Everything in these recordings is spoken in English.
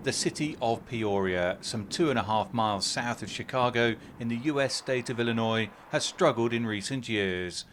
The city of Peoria, some 2.5 miles south of Chicago in the US state of Illinois, has struggled in recent years.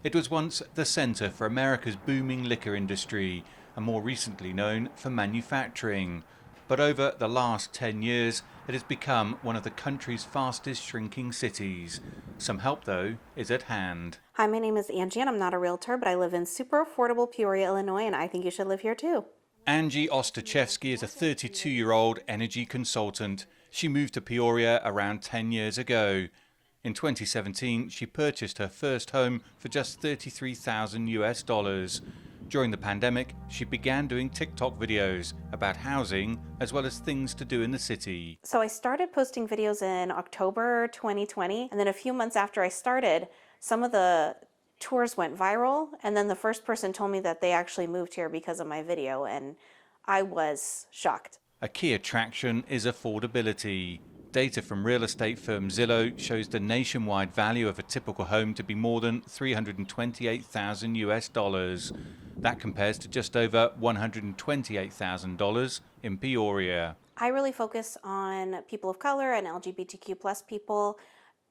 It was once the center for America's booming liquor industry, and more recently known for manufacturing. But over the last 10 years, it has become one of the country's fastest shrinking cities. Some help, though, is at hand. Hi, my name is Angie, and I'm not a realtor, but I live in super affordable Peoria, Illinois, and I think you should live here too. Angie Ostachevsky is a 32-year-old energy consultant. She moved to Peoria around 10 years ago. In 2017, she purchased her first home for just $33,000. During the pandemic, she began doing TikTok videos about housing as well as things to do in the city. So I started posting videos in October 2020, and then a few months after I started, some of the tours went viral, and then the first person told me that they actually moved here because of my video, and I was shocked. A key attraction is affordability. Data from real estate firm Zillow shows the nationwide value of a typical home to be more than $328,000. That compares to just over $128,000 in Peoria. I really focus on people of color and LGBTQ plus people,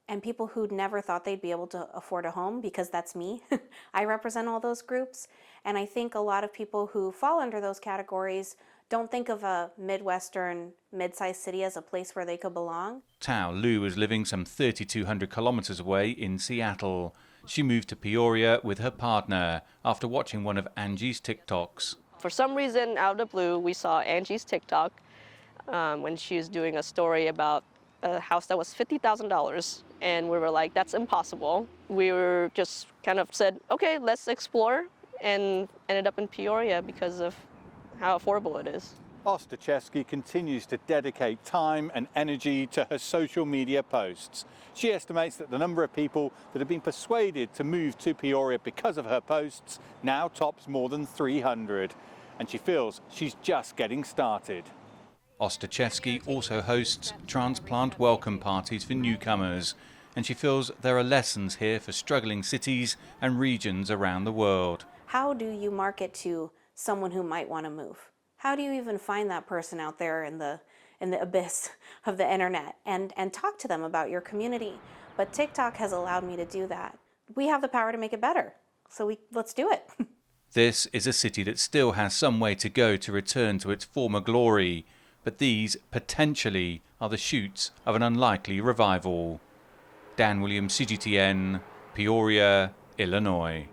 and people who never thought they'd be able to afford a home, because that's me. I represent all those groups, and I think a lot of people who fall under those categories don't think of a Midwestern, mid-sized city as a place where they could belong. Tao Lu is living some 3,200 kilometers away in Seattle. She moved to Peoria with her partner after watching one of Angie's TikToks. For some reason, out of the blue, we saw Angie's TikTok when she was doing a story about a house that was $50,000, and we were like, that's impossible. We were just kind of said, okay, let's explore, and ended up in Peoria because of how affordable it is. Ostachevsky continues to dedicate time and energy to her social media posts. She estimates that the number of people that have been persuaded to move to Peoria because of her posts now tops more than 300, and she feels she's just getting started. Ostachevsky also hosts transplant welcome parties for newcomers, and she feels there are lessons here for struggling cities and regions around the world. How do you market to someone who might want to move? How do you even find that person out there in the abyss of the internet and talk to them about your community? But TikTok has allowed me to do that. We have the power to make it better, so let's do it. This is a city that still has some way to go to return to its former glory, but these potentially are the shoots of an unlikely revival. Dan Williams, CGTN, Peoria, Illinois.